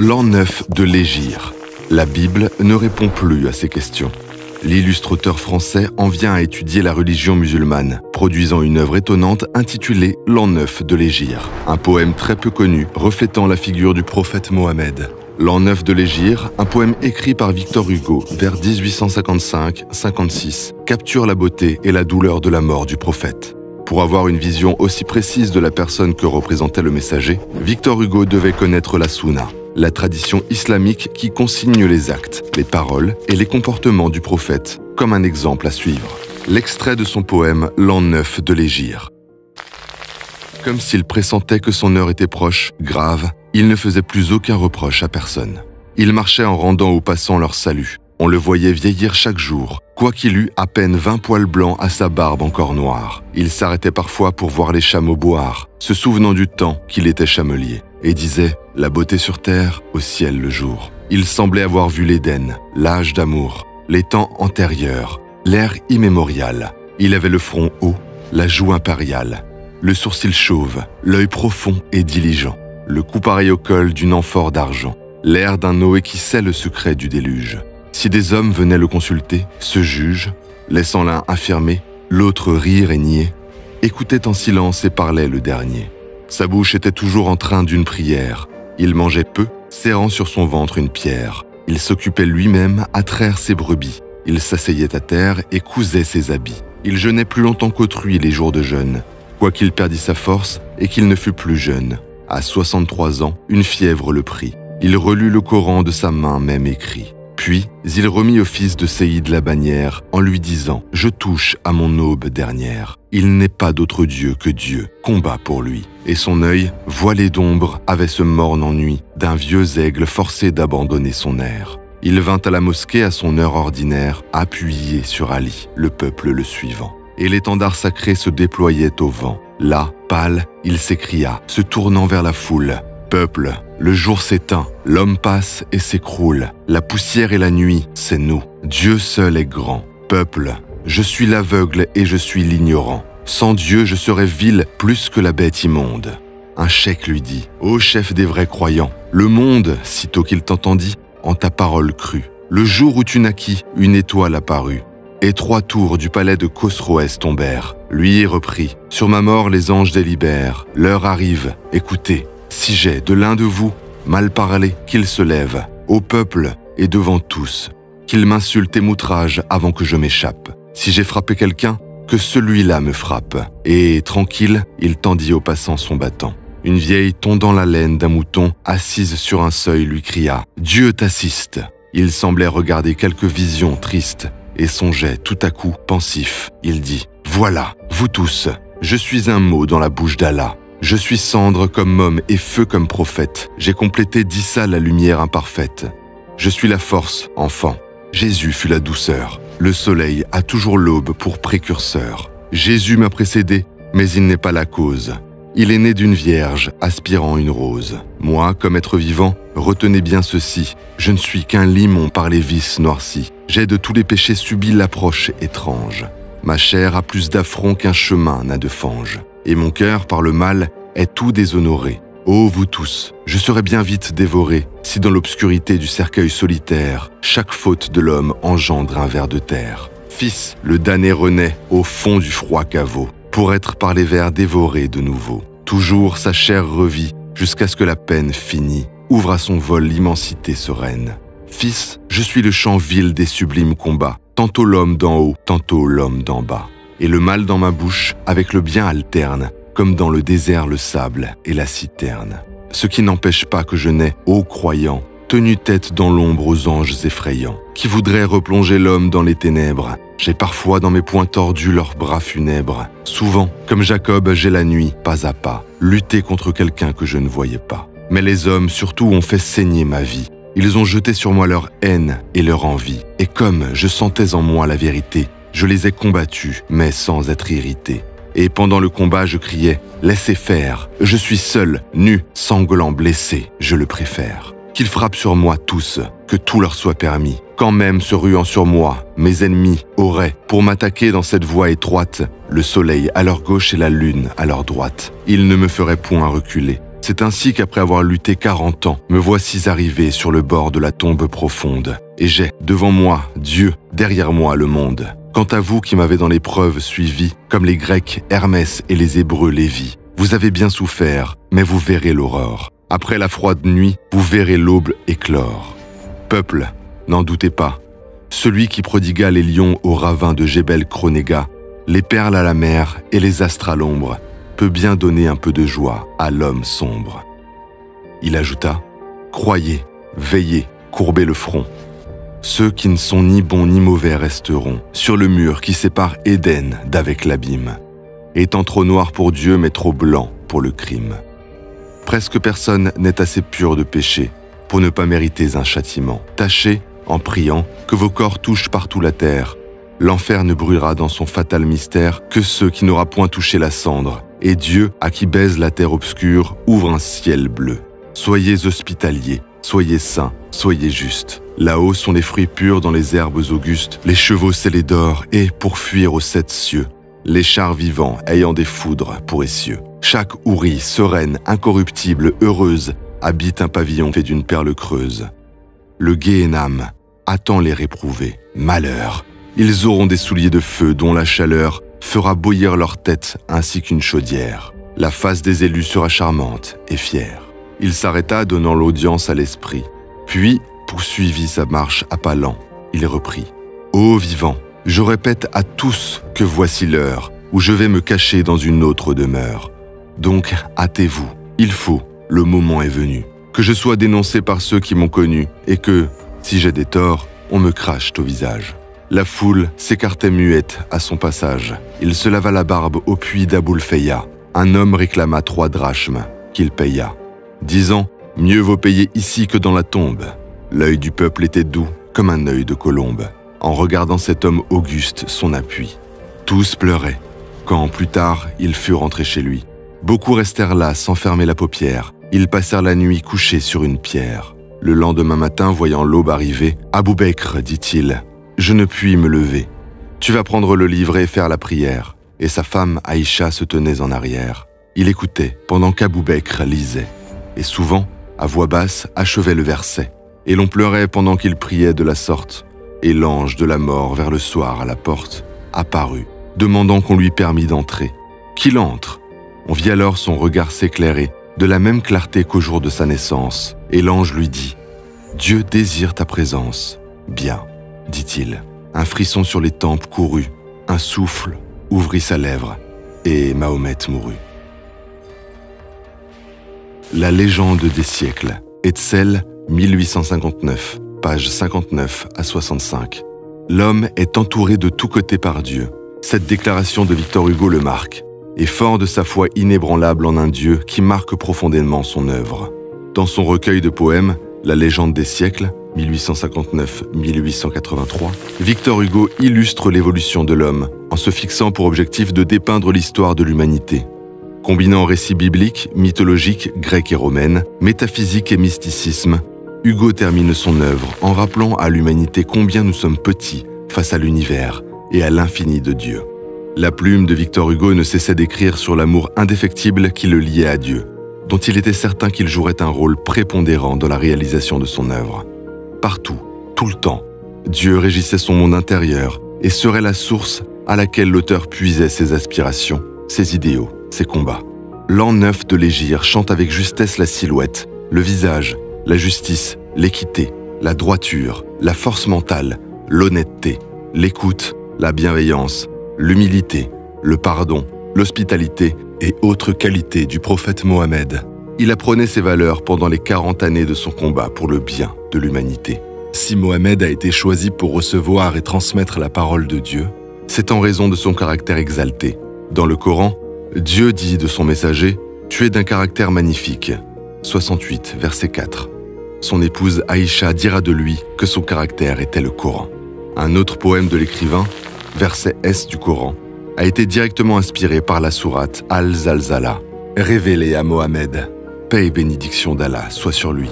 L'an 9 de l'Hégire. La Bible ne répond plus à ces questions. L'illustrateur français en vient à étudier la religion musulmane, produisant une œuvre étonnante intitulée L'an 9 de l'Hégire, un poème très peu connu reflétant la figure du prophète Mohammed. L'an 9 de l'Hégire, un poème écrit par Victor Hugo vers 1855-56, capture la beauté et la douleur de la mort du prophète. Pour avoir une vision aussi précise de la personne que représentait le messager, Victor Hugo devait connaître la Sunna, la tradition islamique qui consigne les actes, les paroles et les comportements du prophète comme un exemple à suivre. L'extrait de son poème L'an 9 de l'Hégire. Comme s'il pressentait que son heure était proche, grave, il ne faisait plus aucun reproche à personne. Il marchait en rendant aux passants leur salut. On le voyait vieillir chaque jour, quoiqu'il eût à peine 20 poils blancs à sa barbe encore noire. Il s'arrêtait parfois pour voir les chameaux boire, se souvenant du temps qu'il était chamelier, et disait « La beauté sur terre, au ciel le jour ». Il semblait avoir vu l'Éden, l'âge d'amour, les temps antérieurs, l'ère immémoriale. Il avait le front haut, la joue impériale, le sourcil chauve, l'œil profond et diligent, le cou pareil au col d'une amphore d'argent, l'air d'un Noé qui sait le secret du déluge. Si des hommes venaient le consulter, ce juge, laissant l'un affirmer, l'autre rire et nier, écoutait en silence et parlait le dernier. Sa bouche était toujours en train d'une prière. Il mangeait peu, serrant sur son ventre une pierre. Il s'occupait lui-même à traire ses brebis. Il s'asseyait à terre et cousait ses habits. Il jeûnait plus longtemps qu'autrui les jours de jeûne, quoiqu'il perdît sa force et qu'il ne fût plus jeune. À 63 ans, une fièvre le prit. Il relut le Coran de sa main même écrit. Puis, il remit au fils de Séïd la bannière en lui disant « Je touche à mon aube dernière. Il n'est pas d'autre Dieu que Dieu. Combat pour lui. » Et son œil, voilé d'ombre, avait ce morne ennui d'un vieux aigle forcé d'abandonner son air. Il vint à la mosquée à son heure ordinaire, appuyé sur Ali, le peuple le suivant. Et l'étendard sacré se déployait au vent. Là, pâle, il s'écria, se tournant vers la foule. Peuple, le jour s'éteint, l'homme passe et s'écroule. La poussière et la nuit, c'est nous. Dieu seul est grand. Peuple, je suis l'aveugle et je suis l'ignorant. Sans Dieu, je serais vil plus que la bête immonde. Un cheikh lui dit, ô chef des vrais croyants, le monde, sitôt qu'il t'entendit, en ta parole crut. Le jour où tu naquis, une étoile apparut. Et 3 tours du palais de Khosroès tombèrent. Lui reprit, sur ma mort les anges délibèrent. L'heure arrive, écoutez. Si j'ai de l'un de vous mal parlé, qu'il se lève, au peuple et devant tous, qu'il m'insulte et m'outrage avant que je m'échappe. Si j'ai frappé quelqu'un, que celui-là me frappe. Et, tranquille, il tendit au passant son bâton. Une vieille tondant la laine d'un mouton, assise sur un seuil, lui cria « Dieu t'assiste !» Il semblait regarder quelque vision triste et songeait tout à coup, pensif. Il dit « Voilà, vous tous, je suis un mot dans la bouche d'Allah. Je suis cendre comme homme et feu comme prophète. J'ai complété d'Issa la lumière imparfaite. Je suis la force, enfant. Jésus fut la douceur. Le soleil a toujours l'aube pour précurseur. Jésus m'a précédé, mais il n'est pas la cause. Il est né d'une vierge, aspirant une rose. Moi, comme être vivant, retenez bien ceci. Je ne suis qu'un limon par les vices noircis. J'ai de tous les péchés subi l'approche étrange. Ma chair a plus d'affront qu'un chemin n'a de fange. Et mon cœur, par le mal, est tout déshonoré. Ô vous tous, je serais bien vite dévoré, si dans l'obscurité du cercueil solitaire, chaque faute de l'homme engendre un ver de terre. Fils, le damné renaît au fond du froid caveau, pour être par les vers dévoré de nouveau. Toujours sa chair revit, jusqu'à ce que la peine finie, ouvre à son vol l'immensité sereine. Fils, je suis le champ vil des sublimes combats, tantôt l'homme d'en haut, tantôt l'homme d'en bas. Et le mal dans ma bouche, avec le bien alterne, comme dans le désert le sable et la citerne. Ce qui n'empêche pas que je n'ai, ô croyant, tenu tête dans l'ombre aux anges effrayants, qui voudraient replonger l'homme dans les ténèbres. J'ai parfois dans mes poings tordus leurs bras funèbres. Souvent, comme Jacob, j'ai la nuit, pas à pas, lutté contre quelqu'un que je ne voyais pas. Mais les hommes, surtout, ont fait saigner ma vie. Ils ont jeté sur moi leur haine et leur envie. Et comme je sentais en moi la vérité, je les ai combattus, mais sans être irrité. Et pendant le combat, je criais « Laissez faire, je suis seul, nu, sanglant, blessé, je le préfère. Qu'ils frappent sur moi tous, que tout leur soit permis. Quand même se ruant sur moi, mes ennemis auraient, pour m'attaquer dans cette voie étroite, le soleil à leur gauche et la lune à leur droite. Ils ne me feraient point reculer. C'est ainsi qu'après avoir lutté 40 ans, me voici arrivé sur le bord de la tombe profonde. Et j'ai, devant moi, Dieu, derrière moi, le monde. Quant à vous qui m'avez dans l'épreuve suivi, comme les Grecs Hermès et les Hébreux Lévi, vous avez bien souffert, mais vous verrez l'aurore. Après la froide nuit, vous verrez l'aube éclore. Peuple, n'en doutez pas, celui qui prodigua les lions au ravin de Jébel Chronéga, les perles à la mer et les astres à l'ombre, peut bien donner un peu de joie à l'homme sombre. Il ajouta, « Croyez, veillez, courbez le front. Ceux qui ne sont ni bons ni mauvais resteront sur le mur qui sépare Éden d'avec l'abîme, étant trop noir pour Dieu mais trop blanc pour le crime. Presque personne n'est assez pur de péché pour ne pas mériter un châtiment. Tâchez, en priant, que vos corps touchent partout la terre. L'enfer ne brûlera dans son fatal mystère que ceux qui n'aura point touché la cendre, et Dieu, à qui baise la terre obscure, ouvre un ciel bleu. Soyez hospitaliers, soyez saints, soyez justes. Là-haut sont les fruits purs dans les herbes augustes, les chevaux scellés d'or, et, pour fuir aux 7 cieux, les chars vivants ayant des foudres pour essieux. Chaque hourie, sereine, incorruptible, heureuse, habite un pavillon fait d'une perle creuse. Le Guéhénam attend les réprouvés. Malheur! Ils auront des souliers de feu dont la chaleur fera bouillir leur tête ainsi qu'une chaudière. La face des élus sera charmante et fière. Il s'arrêta, donnant l'audience à l'esprit. Puis poursuivit sa marche à pas lents. Il reprit. « Ô vivants, je répète à tous que voici l'heure où je vais me cacher dans une autre demeure. Donc hâtez-vous, il faut, le moment est venu, que je sois dénoncé par ceux qui m'ont connu et que, si j'ai des torts, on me crache au visage. » La foule s'écartait muette à son passage. Il se lava la barbe au puits d'Aboulfeya. Un homme réclama 3 drachmes, qu'il paya, disant « Mieux vaut payer ici que dans la tombe ». L'œil du peuple était doux comme un œil de colombe, en regardant cet homme auguste son appui. Tous pleuraient, quand plus tard il fut rentré chez lui. Beaucoup restèrent là sans fermer la paupière. Ils passèrent la nuit couchés sur une pierre. Le lendemain matin, voyant l'aube arriver, « Abou Bekr, dit-il, je ne puis me lever. Tu vas prendre le livre et faire la prière. » Et sa femme Aïcha se tenait en arrière. Il écoutait pendant qu'Abou Bekr lisait. Et souvent, à voix basse, achevait le verset. Et l'on pleurait pendant qu'il priait de la sorte. Et l'ange de la mort, vers le soir à la porte, apparut, demandant qu'on lui permît d'entrer. Qu'il entre. On vit alors son regard s'éclairer, de la même clarté qu'au jour de sa naissance. Et l'ange lui dit, « Dieu désire ta présence. » Bien, dit-il. Un frisson sur les tempes courut, un souffle ouvrit sa lèvre, et Mahomet mourut. La légende des siècles, Hetzel, 1859, pages 59 à 65. L'homme est entouré de tous côtés par Dieu. Cette déclaration de Victor Hugo le marque, et fort de sa foi inébranlable en un Dieu qui marque profondément son œuvre. Dans son recueil de poèmes, La légende des siècles, 1859-1883, Victor Hugo illustre l'évolution de l'homme en se fixant pour objectif de dépeindre l'histoire de l'humanité. Combinant récits bibliques, mythologiques, grecs et romaines, métaphysique et mysticisme, Hugo termine son œuvre en rappelant à l'humanité combien nous sommes petits face à l'univers et à l'infini de Dieu. La plume de Victor Hugo ne cessait d'écrire sur l'amour indéfectible qui le liait à Dieu, dont il était certain qu'il jouerait un rôle prépondérant dans la réalisation de son œuvre. Partout, tout le temps, Dieu régissait son monde intérieur et serait la source à laquelle l'auteur puisait ses aspirations, ses idéaux, ses combats. L'an 9 de l'Hégire chante avec justesse la silhouette, le visage, la justice, l'équité, la droiture, la force mentale, l'honnêteté, l'écoute, la bienveillance, l'humilité, le pardon, l'hospitalité et autres qualités du prophète Mohammed. Il apprenait ces valeurs pendant les 40 années de son combat pour le bien de l'humanité. Si Mohammed a été choisi pour recevoir et transmettre la parole de Dieu, c'est en raison de son caractère exalté. Dans le Coran, Dieu dit de son messager « Tu es d'un caractère magnifique » 68, verset 4. Son épouse Aïcha dira de lui que son caractère était le Coran. Un autre poème de l'écrivain, verset S du Coran, a été directement inspiré par la sourate Al-Zalzala, révélée à Mohammed. Paix et bénédiction d'Allah soit sur lui.